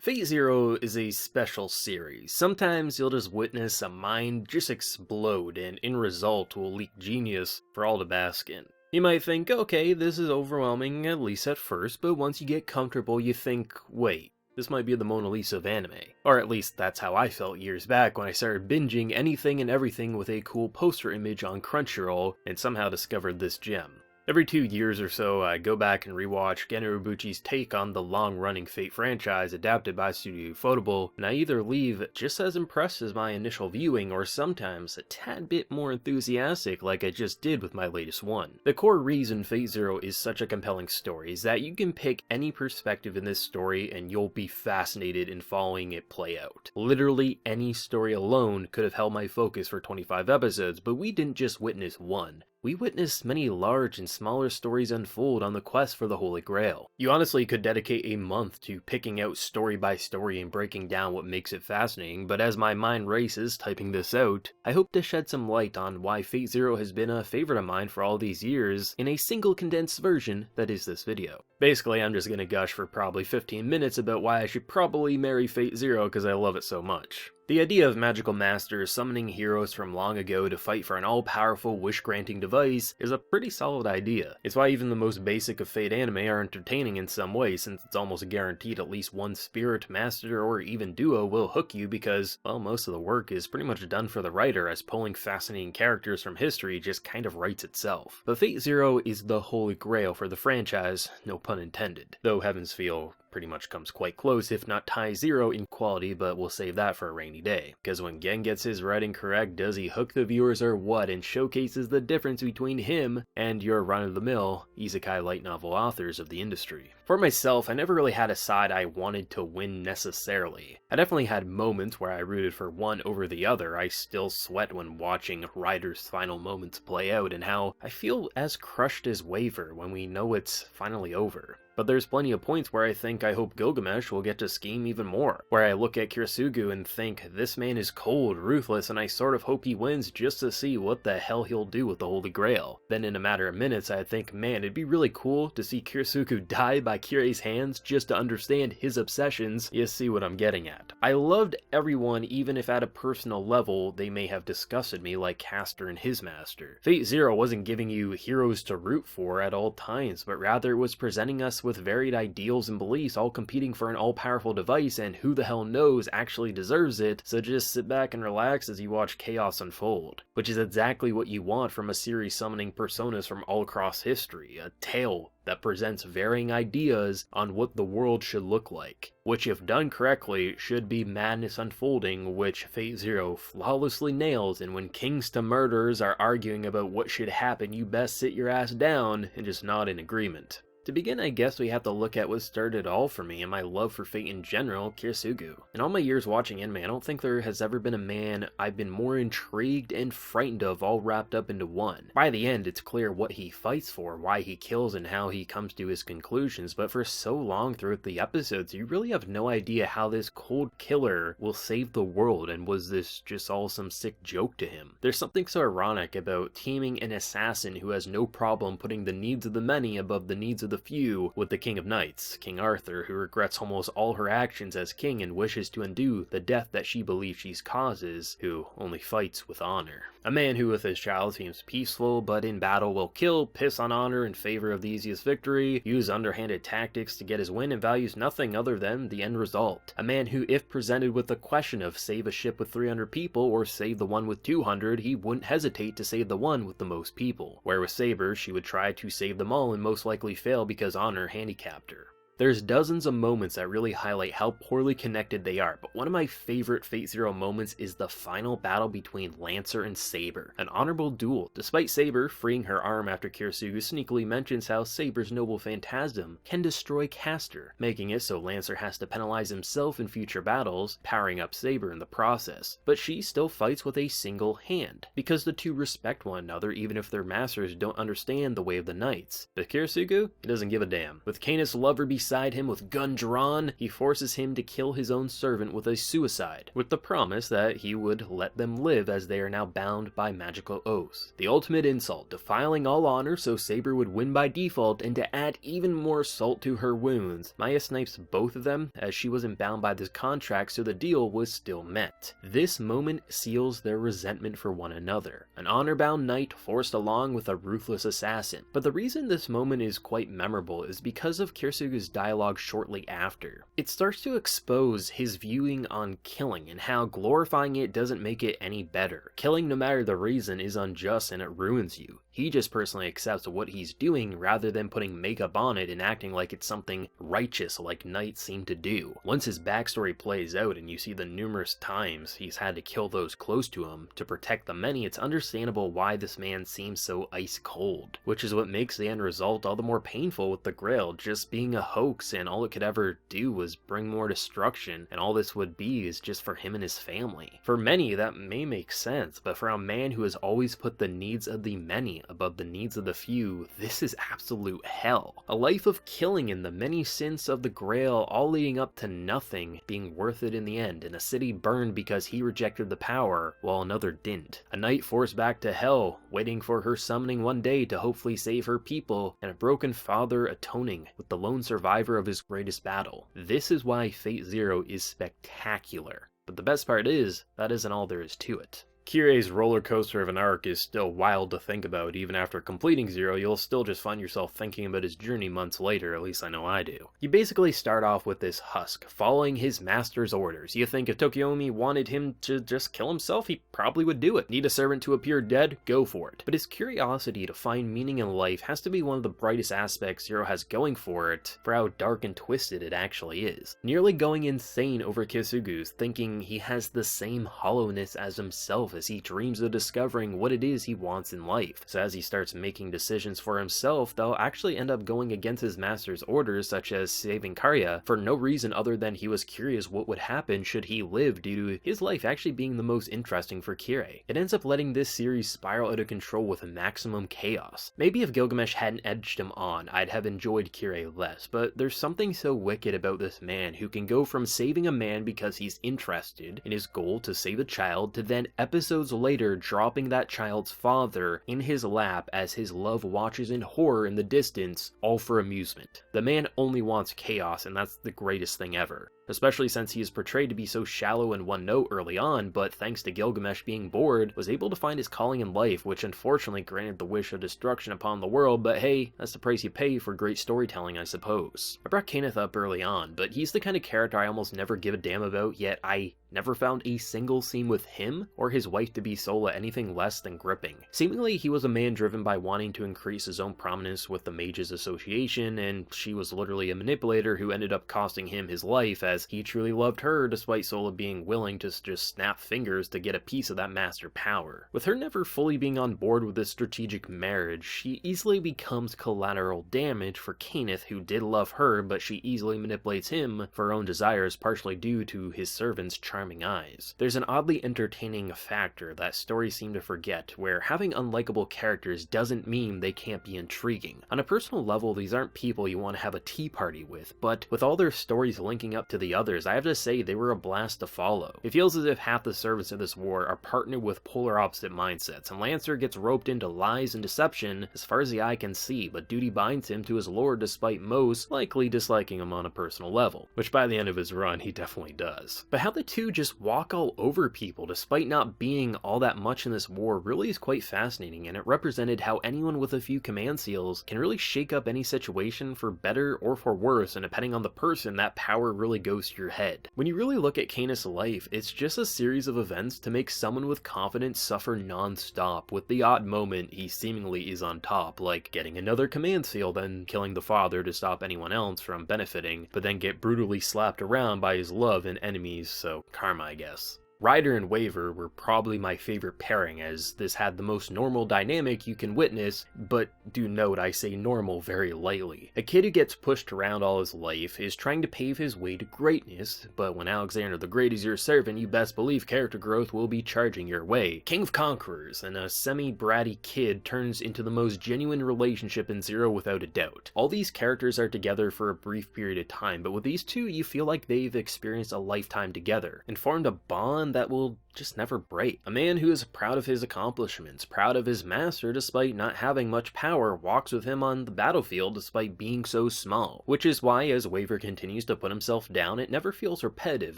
Fate Zero is a special series. Sometimes you'll just witness a mind just explode and in result will leak genius for all to bask in. You might think, okay, this is overwhelming at least at first, but once you get comfortable you think, wait, this might be the Mona Lisa of anime. Or at least that's how I felt years back when I started binging anything and everything with a cool poster image on Crunchyroll and somehow discovered this gem. Every 2 years or so, I go back and rewatch Gen Urobuchi's take on the long-running Fate franchise adapted by Studio Ufotable, and I either leave just as impressed as my initial viewing, or sometimes a tad bit more enthusiastic like I just did with my latest one. The core reason Fate Zero is such a compelling story is that you can pick any perspective in this story and you'll be fascinated in following it play out. Literally any story alone could have held my focus for 25 episodes, but we didn't just witness one. We witnessed many large and smaller stories unfold on the quest for the Holy Grail. You honestly could dedicate a month to picking out story by story and breaking down what makes it fascinating, but as my mind races typing this out, I hope to shed some light on why Fate Zero has been a favorite of mine for all these years in a single condensed version that is this video. Basically, I'm just gonna gush for probably 15 minutes about why I should probably marry Fate Zero because I love it so much. The idea of magical masters summoning heroes from long ago to fight for an all-powerful wish-granting device is a pretty solid idea. It's why even the most basic of Fate anime are entertaining in some way, since it's almost guaranteed at least one spirit, master, or even duo will hook you because, well, most of the work is pretty much done for the writer, as pulling fascinating characters from history just kind of writes itself. But Fate Zero is the holy grail for the franchise, no pun intended. Though Heaven's Feel pretty much comes quite close, if not tie Zero in quality, but we'll save that for a rainy day. Because when Gen gets his writing correct, does he hook the viewers or what, and showcases the difference between him and your run-of-the-mill isekai light novel authors of the industry. For myself, I never really had a side I wanted to win necessarily. I definitely had moments where I rooted for one over the other. I still sweat when watching Ryder's final moments play out, and how I feel as crushed as Waver when we know it's finally over. But there's plenty of points where I think I hope Gilgamesh will get to scheme even more, where I look at Kirisugu and think, this man is cold, ruthless, and I sort of hope he wins just to see what the hell he'll do with the Holy Grail. Then in a matter of minutes I think, man, it'd be really cool to see Kirisugu die by Kirei's hands just to understand his obsessions. You see what I'm getting at. I loved everyone, even if at a personal level they may have disgusted me, like Castor and his master. Fate Zero wasn't giving you heroes to root for at all times, but rather it was presenting us with varied ideals and beliefs all competing for an all-powerful device, and who the hell knows actually deserves it, so just sit back and relax as you watch chaos unfold. Which is exactly what you want from a series summoning personas from all across history, a tale that presents varying ideas on what the world should look like, which if done correctly should be madness unfolding, which Fate Zero flawlessly nails. And when kings to murderers are arguing about what should happen, you best sit your ass down and just nod in agreement. To begin, I guess we have to look at what started it all for me and my love for Fate in general, Kirisugu. In all my years watching anime, I don't think there has ever been a man I've been more intrigued and frightened of all wrapped up into one. By the end, it's clear what he fights for, why he kills, and how he comes to his conclusions, but for so long throughout the episodes, you really have no idea how this cold killer will save the world, and was this just all some sick joke to him? There's something so ironic about teaming an assassin who has no problem putting the needs of the many above the needs of the few with the King of Knights, King Arthur, who regrets almost all her actions as king and wishes to undo the death that she believes she causes, who only fights with honor. A man who with his child seems peaceful, but in battle will kill, piss on honor in favor of the easiest victory, use underhanded tactics to get his win, and values nothing other than the end result. A man who, if presented with the question of save a ship with 300 people or save the one with 200, he wouldn't hesitate to save the one with the most people. Where with Saber, she would try to save them all and most likely fail because honor handicapped her. There's dozens of moments that really highlight how poorly connected they are, but one of my favorite Fate Zero moments is the final battle between Lancer and Saber, an honorable duel. Despite Saber freeing her arm after Kirisugu sneakily mentions how Saber's noble phantasm can destroy Castor, making it so Lancer has to penalize himself in future battles, powering up Saber in the process. But she still fights with a single hand, because the two respect one another even if their masters don't understand the way of the knights. But Kirisugu, he doesn't give a damn. With Canis' lover beside beside him with gun drawn, he forces him to kill his own servant with a suicide, with the promise that he would let them live as they are now bound by magical oaths. The ultimate insult, defiling all honor so Saber would win by default, and to add even more salt to her wounds, Maya snipes both of them as she wasn't bound by this contract, so the deal was still met. This moment seals their resentment for one another, an honor-bound knight forced along with a ruthless assassin. But the reason this moment is quite memorable is because of Kirisuga's dialogue shortly after. It starts to expose his viewing on killing and how glorifying it doesn't make it any better. Killing, no matter the reason, is unjust and it ruins you. He just personally accepts what he's doing rather than putting makeup on it and acting like it's something righteous like knights seem to do. Once his backstory plays out and you see the numerous times he's had to kill those close to him to protect the many, it's understandable why this man seems so ice cold, which is what makes the end result all the more painful, with the Grail just being a hoax and all it could ever do was bring more destruction, and all this would be is just for him and his family. For many that may make sense, but for a man who has always put the needs of the many above the needs of the few, this is absolute hell. A life of killing and the many sins of the Grail, all leading up to nothing being worth it in the end, and a city burned because he rejected the power while another didn't. A knight forced back to hell, waiting for her summoning one day to hopefully save her people, and a broken father atoning with the lone survivor of his greatest battle. This is why Fate Zero is spectacular. But the best part is, that isn't all there is to it. Kirei's roller coaster of an arc is still wild to think about. Even after completing Zero, you'll still just find yourself thinking about his journey months later, at least I know I do. You basically start off with this husk, following his master's orders. You think if Tokiomi wanted him to just kill himself, he probably would do it. Need a servant to appear dead? Go for it. But his curiosity to find meaning in life has to be one of the brightest aspects Zero has going for it, for how dark and twisted it actually is. Nearly going insane over Kisugu's, thinking he has the same hollowness as himself as he dreams of discovering what it is he wants in life. So as he starts making decisions for himself, they'll actually end up going against his master's orders, such as saving Karya, for no reason other than he was curious what would happen should he live, due to his life actually being the most interesting for Kirei. It ends up letting this series spiral out of control with maximum chaos. Maybe if Gilgamesh hadn't edged him on, I'd have enjoyed Kirei less, but there's something so wicked about this man who can go from saving a man because he's interested in his goal to save a child, to then episodes later dropping that child's father in his lap as his love watches in horror in the distance, all for amusement. The man only wants chaos, and that's the greatest thing ever. Especially since he is portrayed to be so shallow and one-note early on, but thanks to Gilgamesh being bored, was able to find his calling in life, which unfortunately granted the wish of destruction upon the world, but hey, that's the price you pay for great storytelling, I suppose. I brought Kenneth up early on, but he's the kind of character I almost never give a damn about, yet I never found a single scene with him or his wife to be Sola anything less than gripping. Seemingly, he was a man driven by wanting to increase his own prominence with the Mages Association, and she was literally a manipulator who ended up costing him his life, as he truly loved her despite Sola being willing to just snap fingers to get a piece of that master power. With her never fully being on board with this strategic marriage, she easily becomes collateral damage for Kenneth, who did love her, but she easily manipulates him for her own desires, partially due to his servant's charming eyes. There's an oddly entertaining factor that stories seem to forget, where having unlikable characters doesn't mean they can't be intriguing. On a personal level, these aren't people you want to have a tea party with, but with all their stories linking up to the others, I have to say they were a blast to follow. It feels as if half the servants of this war are partnered with polar opposite mindsets, and Lancer gets roped into lies and deception as far as the eye can see, but duty binds him to his lord despite most likely disliking him on a personal level, which by the end of his run he definitely does. But how the two just walk all over people despite not being all that much in this war really is quite fascinating, and it represented how anyone with a few command seals can really shake up any situation for better or for worse, and depending on the person, that power really goes to your head. When you really look at Canis' life, it's just a series of events to make someone with confidence suffer non-stop, with the odd moment he seemingly is on top, like getting another command seal, then killing the father to stop anyone else from benefiting, but then get brutally slapped around by his love and enemies, so karma I guess. Ryder and Waver were probably my favorite pairing, as this had the most normal dynamic you can witness, but do note I say normal very lightly. A kid who gets pushed around all his life is trying to pave his way to greatness, but when Alexander the Great is your servant, you best believe character growth will be charging your way. King of Conquerors and a semi-bratty kid turns into the most genuine relationship in Zero without a doubt. All these characters are together for a brief period of time, but with these two you feel like they've experienced a lifetime together and formed a bond that will just never break. A man who is proud of his accomplishments, proud of his master despite not having much power, walks with him on the battlefield despite being so small. Which is why, as Waver continues to put himself down, it never feels repetitive,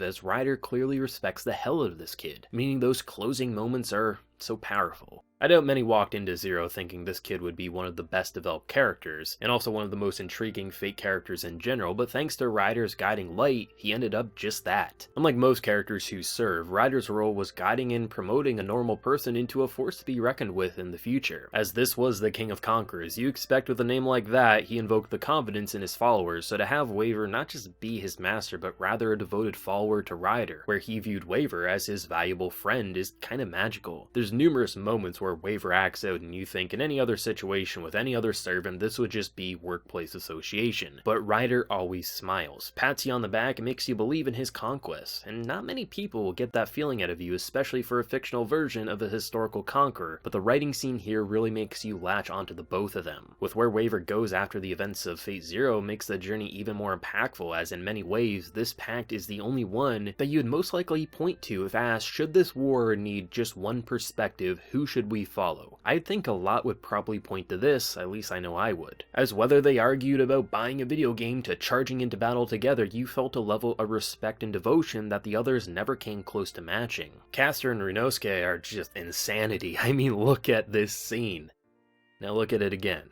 as Ryder clearly respects the hell out of this kid, meaning those closing moments are so powerful. I doubt many walked into Zero thinking this kid would be one of the best developed characters, and also one of the most intriguing Fate characters in general, but thanks to Ryder's guiding light, he ended up just that. Unlike most characters who serve, Ryder's role was guiding and promoting a normal person into a force to be reckoned with in the future. As this was the King of Conquerors, you expect with a name like that, he invoked the confidence in his followers, so to have Waver not just be his master, but rather a devoted follower to Ryder, where he viewed Waver as his valuable friend, is kinda magical. There's numerous moments where Waver acts out and you think in any other situation with any other servant this would just be workplace association. But Ryder always smiles, pats you on the back, and makes you believe in his conquest. And not many people will get that feeling out of you, especially for a fictional version of a historical conqueror, but the writing scene here really makes you latch onto the both of them. With where Waver goes after the events of Fate Zero makes the journey even more impactful, as in many ways this pact is the only one that you would most likely point to if asked, should this war need just one perspective, who should we follow? I think a lot would probably point to this, at least I know I would. As whether they argued about buying a video game to charging into battle together, you felt a level of respect and devotion that the others never came close to matching. Caster and Ryunosuke are just insanity. I mean, look at this scene. Now look at it again.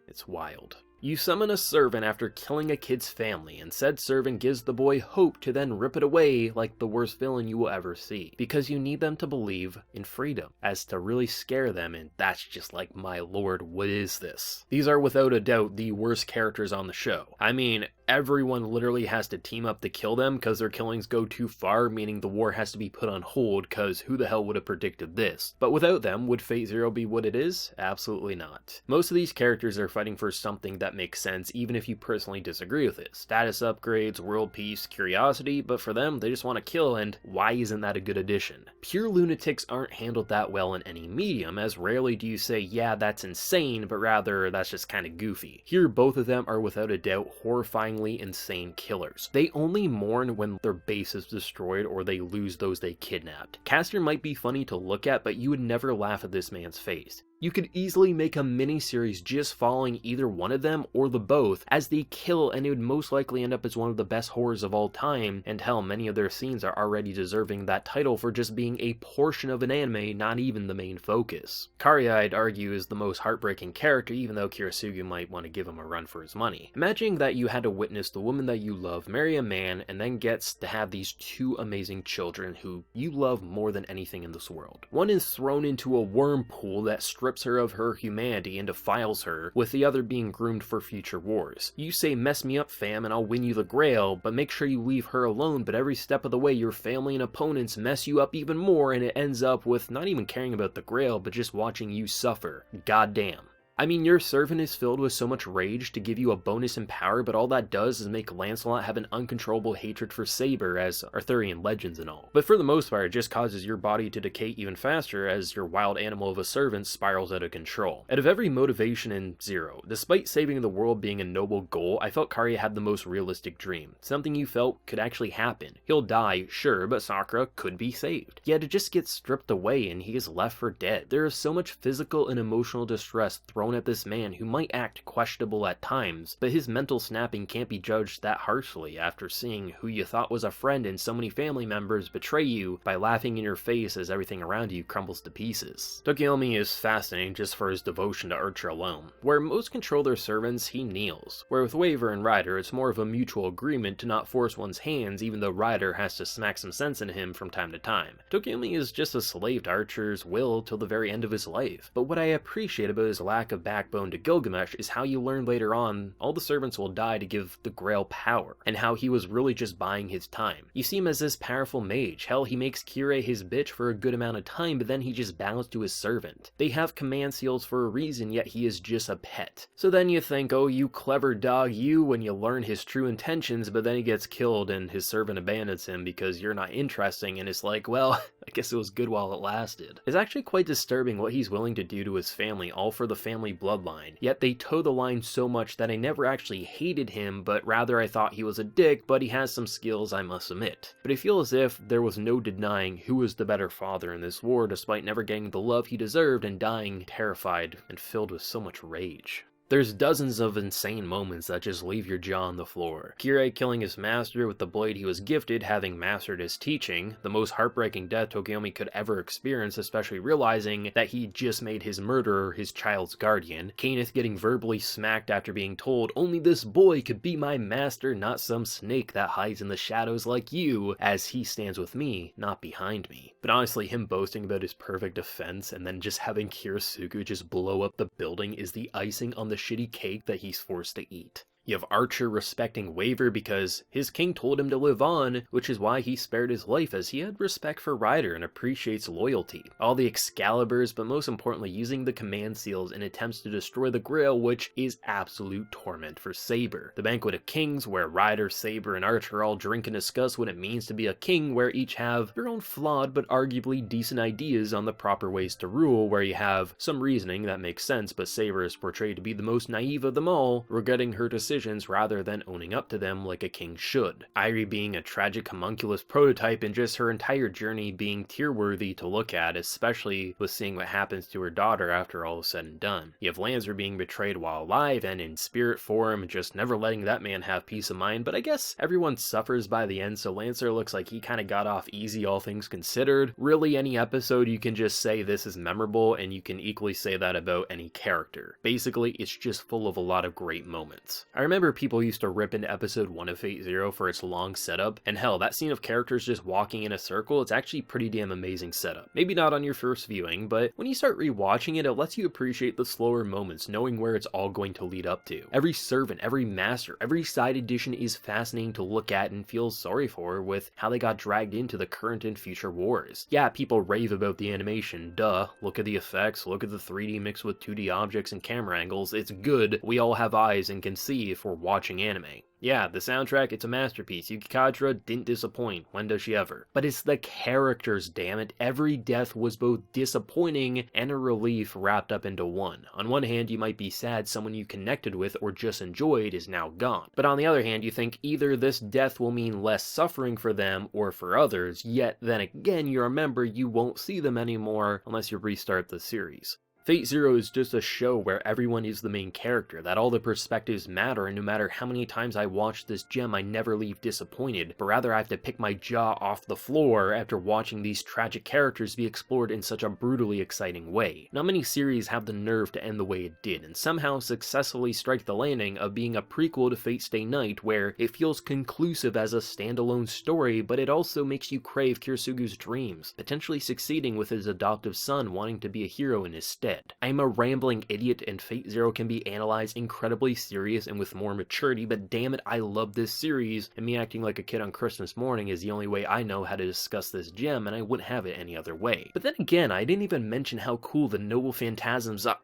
It's wild. You summon a servant after killing a kid's family, and said servant gives the boy hope to then rip it away like the worst villain you will ever see, because you need them to believe in freedom, as to really scare them, and that's just like, my lord, what is this? These are without a doubt the worst characters on the show. I mean, everyone literally has to team up to kill them because their killings go too far, meaning the war has to be put on hold because who the hell would have predicted this? But without them, would Fate Zero be what it is? Absolutely not. Most of these characters are fighting for something that makes sense even if you personally disagree with it. Status upgrades, world peace, curiosity, but for them, they just want to kill, and why isn't that a good addition? Pure lunatics aren't handled that well in any medium, as rarely do you say, yeah, that's insane, but rather, that's just kinda goofy. Here, both of them are without a doubt horrifying insane killers. They only mourn when their base is destroyed or they lose those they kidnapped. Caster might be funny to look at, but you would never laugh at this man's face. You could easily make a mini-series just following either one of them or the both as they kill, and it would most likely end up as one of the best horrors of all time, and hell, many of their scenes are already deserving that title for just being a portion of an anime, not even the main focus. Karia, I'd argue, is the most heartbreaking character, even though Kirisuge might want to give him a run for his money. Imagining that you had to witness the woman that you love marry a man and then gets to have these two amazing children who you love more than anything in this world. One is thrown into a worm pool that strips her of her humanity and defiles her, with the other being groomed for future wars. You say, mess me up fam and I'll win you the grail, but make sure you leave her alone, but every step of the way your family and opponents mess you up even more, and it ends up with not even caring about the grail, but just watching you suffer. Goddamn. I mean, your servant is filled with so much rage to give you a bonus in power, but all that does is make Lancelot have an uncontrollable hatred for Saber, as Arthurian legends and all. But for the most part, it just causes your body to decay even faster as your wild animal of a servant spirals out of control. Out of every motivation in Zero, despite saving the world being a noble goal, I felt Karia had the most realistic dream. Something you felt could actually happen. He'll die, sure, but Sakura could be saved. Yet it just gets stripped away and he is left for dead. There is so much physical and emotional distress thrown at this man who might act questionable at times, but his mental snapping can't be judged that harshly after seeing who you thought was a friend and so many family members betray you by laughing in your face as everything around you crumbles to pieces. Tokiomi is fascinating just for his devotion to Archer alone. Where most control their servants, he kneels. Where with Waver and Ryder, it's more of a mutual agreement to not force one's hands, even though Ryder has to smack some sense into him from time to time. Tokiomi is just a slave to Archer's will till the very end of his life, but what I appreciate about his lack lack of backbone to Gilgamesh is how you learn later on all the servants will die to give the Grail power, and how he was really just buying his time. You see him as this powerful mage. Hell, he makes Hsieh his bitch for a good amount of time, but then he just bows to his servant. They have command seals for a reason, yet he is just a pet. So then you think, oh, you clever dog, you, when you learn his true intentions, but then he gets killed and his servant abandons him because you're not interesting, and it's like, well, I guess it was good while it lasted. It's actually quite disturbing what he's willing to do to his family, all for the family bloodline. Yet they toe the line so much that I never actually hated him, but rather I thought he was a dick, but he has some skills, I must admit. But I feel as if there was no denying who was the better father in this war, despite never getting the love he deserved and dying terrified and filled with so much rage. There's dozens of insane moments that just leave your jaw on the floor. Hsieh killing his master with the blade he was gifted, having mastered his teaching, the most heartbreaking death Tokiomi could ever experience, especially realizing that he just made his murderer his child's guardian. Kenneth getting verbally smacked after being told, only this boy could be my master, not some snake that hides in the shadows like you, as he stands with me, not behind me. But honestly, him boasting about his perfect defense and then just having Kirisuke just blow up the building is the icing on the shitty cake that he's forced to eat. You have Archer respecting Waver because his king told him to live on, which is why he spared his life, as he had respect for Ryder and appreciates loyalty. All the Excaliburs, but most importantly using the command seals in attempts to destroy the Grail, which is absolute torment for Saber. The Banquet of Kings, where Ryder, Saber, and Archer all drink and discuss what it means to be a king, where each have their own flawed but arguably decent ideas on the proper ways to rule, where you have some reasoning that makes sense, but Saber is portrayed to be the most naive of them all, regretting her decisions rather than owning up to them like a king should. Irie being a tragic homunculus prototype and just her entire journey being tear-worthy to look at, especially with seeing what happens to her daughter after all is said and done. You have Lancer being betrayed while alive and in spirit form, just never letting that man have peace of mind, but I guess everyone suffers by the end, so Lancer looks like he kinda got off easy, all things considered. Really, any episode you can just say this is memorable, and you can equally say that about any character. Basically, it's just full of a lot of great moments. I remember people used to rip into episode 1 of Fate Zero for its long setup, and hell, that scene of characters just walking in a circle, it's actually pretty damn amazing setup. Maybe not on your first viewing, but when you start rewatching it, it lets you appreciate the slower moments, knowing where it's all going to lead up to. Every servant, every master, every side addition is fascinating to look at and feel sorry for with how they got dragged into the current and future wars. Yeah, people rave about the animation, duh, look at the effects, look at the 3D mixed with 2D objects and camera angles, it's good, we all have eyes and can see if we're watching anime. Yeah, the soundtrack, it's a masterpiece. Yuki Kadra didn't disappoint. When does she ever? But it's the characters, damn it. Every death was both disappointing and a relief wrapped up into one. On one hand, you might be sad someone you connected with or just enjoyed is now gone. But on the other hand, you think either this death will mean less suffering for them or for others, yet then again, you remember you won't see them anymore unless you restart the series. Fate Zero is just a show where everyone is the main character, that all the perspectives matter, and no matter how many times I watch this gem, I never leave disappointed, but rather I have to pick my jaw off the floor after watching these tragic characters be explored in such a brutally exciting way. Not many series have the nerve to end the way it did, and somehow successfully strike the landing of being a prequel to Fate Stay Night, where it feels conclusive as a standalone story, but it also makes you crave Kirisuke's dreams, potentially succeeding with his adoptive son wanting to be a hero in his stead. I'm a rambling idiot, and Fate Zero can be analyzed incredibly serious and with more maturity, but damn it, I love this series, and me acting like a kid on Christmas morning is the only way I know how to discuss this gem, and I wouldn't have it any other way. But then again, I didn't even mention how cool the Noble Phantasms are.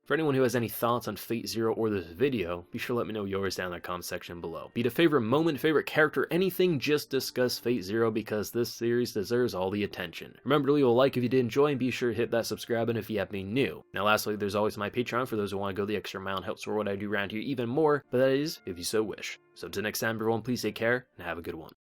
For anyone who has any thoughts on Fate Zero or this video, be sure to let me know yours down in the comment section below. Be it a favorite moment, favorite character, anything, just discuss Fate Zero because this series deserves all the attention. Remember to leave a like if you did enjoy, and be sure to hit that subscribe button if you have been new. Now lastly, there's always my Patreon for those who want to go the extra mile and help support what I do around here even more, but that is, if you so wish. So until next time everyone, please take care, and have a good one.